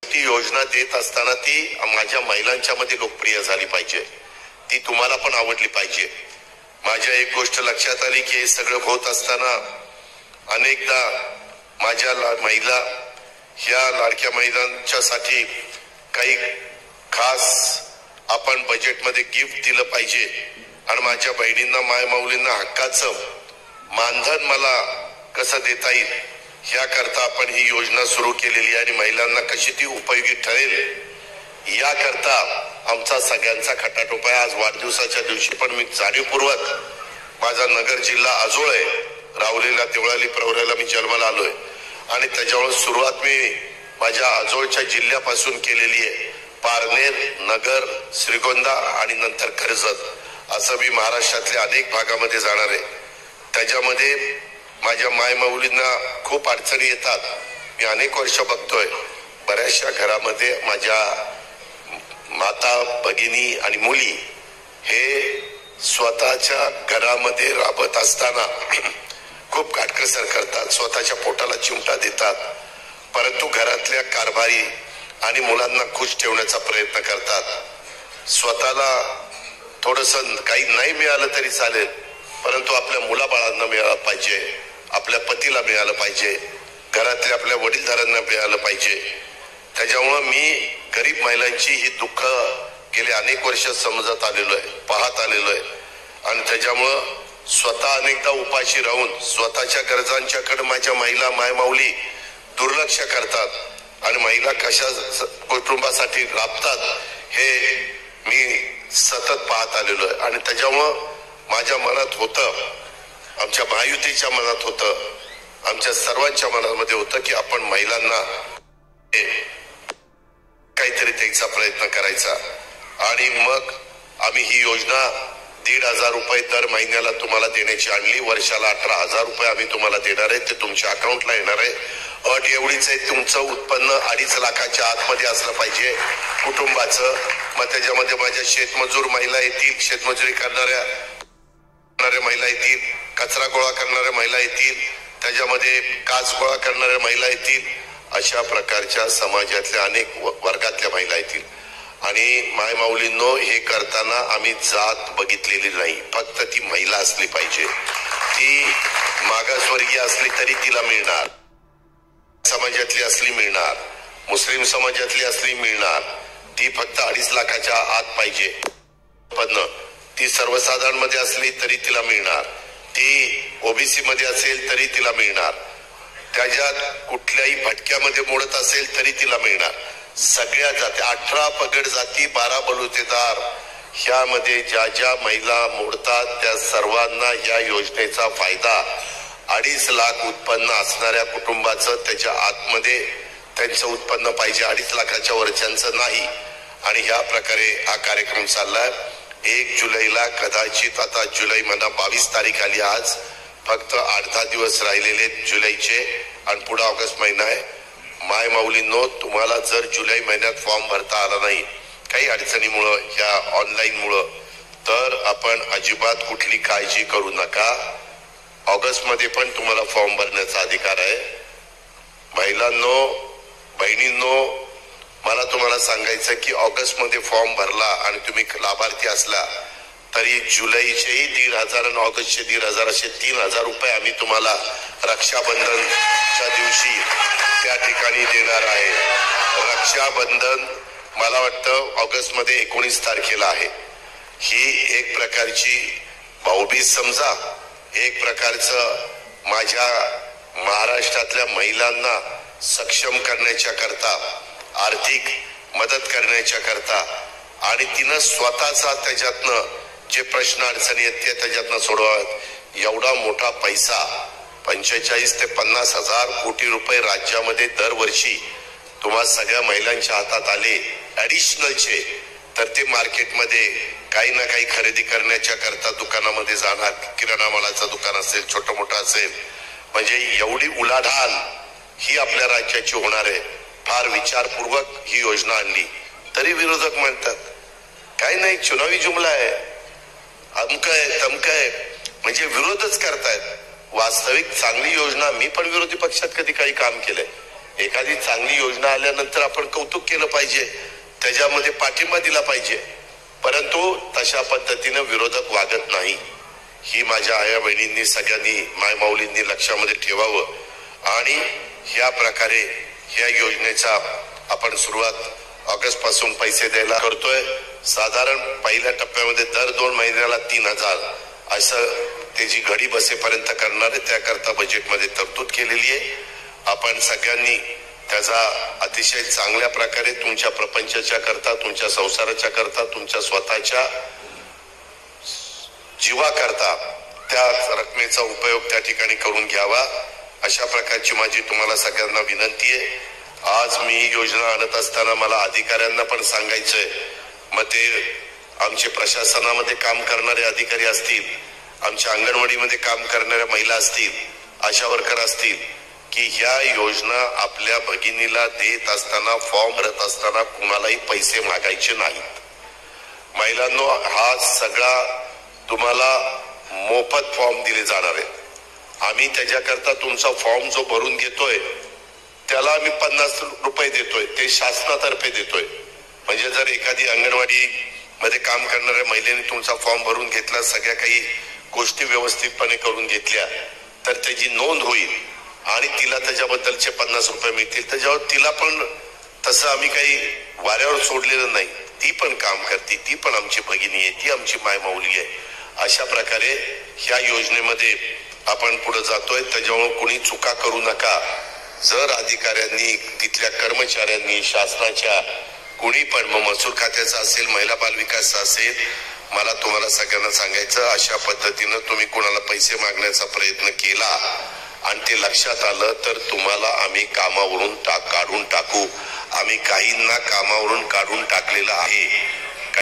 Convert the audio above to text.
ती योजना देत असताना ती माझ्या महिलांच्या मध्ये लोकप्रिय झाली पाहिजे, ती तुम्हाला पण आवडली पाहिजे। माझ्या एक गोष्ट लक्षात आली की हे सगळं होत असताना अनेकदा माझ्या महिला ह्या लाडक्या महिलांच्यासाठी काही खास आपण बजेटमध्ये गिफ्ट दिलं पाहिजे आणि माझ्या बहिणींना मायमाऊलींना हक्काचं मानधन मला कसं देता येईल याकरता आपण ही योजना सुरू केलेली आणि महिलांना कशी ती उपयोगी ठरेल याकरता आमचा सगळ्यांचा खटाटोप आहे। आज वाढदिवसाच्या दिवशी पण मी जाणीवपूर्वक माझा नगर जिल्हा आजोळ आहे, रावलीला देवळाली प्रवऱ्याला मी जन्माला आलोय आणि त्याच्यावर सुरुवात मी माझ्या आजोळच्या जिल्ह्यापासून केलेली आहे। पारनेर, नगर, श्रीगोंदा आणि नंतर कर्जत असं मी महाराष्ट्रातल्या अनेक भागामध्ये जाणार आहे। त्याच्यामध्ये माझ्या मायमाऊलींना खूप अडचणी येतात। मी अनेक वर्ष बघतोय बऱ्याचशा घरामध्ये माझ्या माता भगिनी आणि मुली हे स्वतःच्या घरामध्ये राबत असताना खूप काटकसर करतात, स्वतःच्या पोटाला चिमटा देतात, परंतु घरातल्या कारभारी आणि मुलांना खुश ठेवण्याचा प्रयत्न करतात। स्वतःला थोडंसं काही नाही मिळालं तरी चालेल, परंतु आपल्या मुलाबाळांना मिळालं पाहिजे, आपल्या पतीला मिळालं पाहिजे, घरातल्या आपल्या वडीलधारांना मिळालं पाहिजे। त्याच्यामुळे मी गरीब महिलांची ही दुःख गेले अनेक वर्ष समजत आलेलो आहे, पाहत आलेलो आहे आणि त्याच्यामुळं स्वतः अनेकदा उपाशी राहून स्वतःच्या गरजांच्याकडे माझ्या महिला मायमाऊली दुर्लक्ष करतात आणि महिला कशा कुटुंबासाठी राबतात हे मी सतत पाहत आलेलो आहे आणि त्याच्यामुळं माझ्या मनात होतं, आमच्या महायुतीच्या मनात होतं, आमच्या सर्वांच्या मनामध्ये होतं की आपण महिलांना काहीतरी द्यायचा प्रयत्न करायचा आणि मग आम्ही ही योजना 1,500 रुपये दर महिन्याला तुम्हाला देण्याची आणली। वर्षाला 18,000 रुपये आम्ही तुम्हाला देणार आहे, ते तुमच्या अकाउंटला येणार आहे। अट एवढीच आहे, तुमचं उत्पन्न 2.5 लाखाच्या आतमध्ये असलं पाहिजे कुटुंबाचं। मग त्याच्यामध्ये माझ्या शेतमजूर महिला येतील, शेतमजुरी करणाऱ्या महिला येतील, कचरा गोळा करणाऱ्या महिला येतील, त्याच्यामध्ये काच गोळा करणाऱ्या महिला येतील, अशा प्रकारच्या समाजातल्या अनेक वर्गातल्या महिला येतील। आणि मायमाऊलींनो हे करताना आम्ही जात बघितलेली नाही, फक्त ती महिला असली पाहिजे, ती मागासवर्गीय असली तरी तिला मिळणार, समाजातली असली मिळणार, मुस्लिम समाजातली असली मिळणार, ती फक्त 2.5 लाखाच्या आत पाहिजे, पण ती सर्वसाधारण मध्ये असली तरी तिला मिळणार, ती ओबीसी मध्ये असेल तरी तिला मिळणार, त्याच्यात कुठल्याही भटक्यामध्ये मोडत असेल तरी तिला मिळणार। सगळ्या जाती 18 पगड जाती 12 बलुतेदार ह्यामध्ये ज्या ज्या महिला मोडतात त्या सर्वांना या योजनेचा फायदा 2.5 लाख उत्पन्न असणाऱ्या कुटुंबाचं त्याच्या आतमध्ये त्यांचं उत्पन्न पाहिजे, 2.5 लाखाच्या वरच्यांचं नाही। आणि ह्या प्रकारे हा कार्यक्रम चाललाय। 1 जुलैला कदाचित, आता जुलै महिना 22 तारीख आली, आज फक्त 8-10 दिवस राहिलेले जुलैचे आणि पुढे ऑगस्ट महिना आहे। मायमाऊलींनो तुम्हाला जर जुलै महिन्यात फॉर्म भरता आला नाही काही अडचणीमुळं ह्या ऑनलाईन मुळे, तर आपण अजिबात कुठली काळजी करू नका, ऑगस्ट मध्ये पण तुम्हाला फॉर्म भरण्याचा अधिकार आहे। महिलांनो, बहिणींनो, मला तुम्हाला सांगायचं की ऑगस्ट मध्ये फॉर्म भरला आणि तुम्ही लाभार्थी असला तरी जुलैचेही 1,500 आणि ऑगस्टचे 1,500 असे 3,000 रुपये आम्ही तुम्हाला रक्षाबंधनच्या दिवशी त्या ठिकाणी देणार आहे। रक्षाबंधन मला वाटतं ऑगस्ट मध्ये 19 तारखेला आहे। ही एक प्रकारची भाऊबीज समजा, एक प्रकारचं माझ्या महाराष्ट्रातल्या महिलांना सक्षम करण्याच्या करता, आर्थिक मदत करण्याच्या करता आणि तिनं स्वतःचा त्याच्यातनं जे प्रश्न अडचणी आहेत ते त्याच्यातनं सोडवावेत। एवढा मोठा पैसा 45 ते 50 हजार कोटी रुपये राज्यामध्ये दरवर्षी तुम्हा सगळ्या महिलांच्या हातात आले ऍडिशनलचे, तर ते मार्केटमध्ये काही ना काही खरेदी करण्याच्या करता दुकानामध्ये जाणार, किराणा मालाचं दुकान असेल, छोटं मोठं असेल, म्हणजे एवढी उलाढाल ही आपल्या राज्याची होणार आहे। फार विचारपूर्वक ही योजना आणली तरी विरोधक म्हणतात काही नाही, चुनावी जुमला आहे, अमक आहे तमक आहे, म्हणजे विरोधच करतायत। वास्तविक चांगली योजना, मी पण विरोधी पक्षात कधी काही काम केलंय, एखादी चांगली योजना आल्यानंतर आपण कौतुक केलं पाहिजे, त्याच्यामध्ये पाठिंबा दिला पाहिजे, परंतु तशा पद्धतीनं विरोधक वागत नाही. ही माझ्या आया बहिणींनी सगळ्यांनी मायमाऊलींनी लक्षामध्ये ठेवावं. आणि ह्या प्रकारे ह्या योजनेचा आपण सुरुवात ऑगस्ट पासून पैसे द्यायला करतोय. साधारण पहिल्या टप्प्यामध्ये दर 2 महिन्याला 3,000 असं त्याची घडी बसेपर्यंत करणार आहे. त्याकरता बजेटमध्ये तरतूद केलेली आहे. आपण सगळ्यांनी त्याचा अतिशय चांगल्या प्रकारे तुमच्या प्रपंचाच्या करता, तुमच्या संसाराच्या करता, तुमच्या स्वतःच्या जीवाकरता त्या रकमेचा उपयोग त्या ठिकाणी करून घ्यावा, अशा प्रकारची माझी तुम्हाला सगळ्यांना विनंती आहे. आज मी ही योजना आणत असताना मला अधिकाऱ्यांना पण सांगायचंय, मग ते आमचे प्रशासनामध्ये काम करणारे अधिकारी असतील, आमच्या अंगणवाडीमध्ये काम करणाऱ्या महिला असतील, आशा वर्कर असतील, की ह्या योजना आपल्या भगिनीला देत असताना, फॉर्म भरत असताना कुणालाही पैसे मागायचे नाहीत. महिलांनो, हा सगळा तुम्हाला मोफत फॉर्म दिले जाणार आहे. आम्ही त्याच्याकरता तुमचा फॉर्म जो भरून घेतोय त्याला आम्ही 50 रुपये देतोय, ते शासनातर्फे देतोय. म्हणजे जर एखादी अंगणवाडी मध्ये काम करणाऱ्या महिलेने तुमचा फॉर्म भरून घेतला, सगळ्या काही गोष्टी व्यवस्थितपणे करून घेतल्या, तर त्याची नोंद होईल आणि तिला त्याच्याबद्दलचे 50 रुपये मिळतील. त्याच्यावर तिला पण तसं आम्ही काही वाऱ्यावर सोडलेलं नाही. ती पण काम करते, ती पण आमची भगिनी आहे, ती आमची मायमाऊली आहे. अशा प्रकारे ह्या योजनेमध्ये आपण पुढे जातोय. त्याच्यामुळे कुणी चुका करू नका. जर अधिकाऱ्यांनी, तिथल्या कर्मचाऱ्यांनी, शासनाच्या कुणी पण, मग महसूल खात्याचा असेल, महिला बाल विकासचा असेल, मला तुम्हाला सगळ्यांना सांगायचं, अशा पद्धतीनं तुम्ही कुणाला पैसे मागण्याचा प्रयत्न केला आणि ते लक्षात आलं तर तुम्हाला आम्ही कामावरून काढून टाकू. आम्ही काहींना कामावरून काढून टाकलेलं आहे.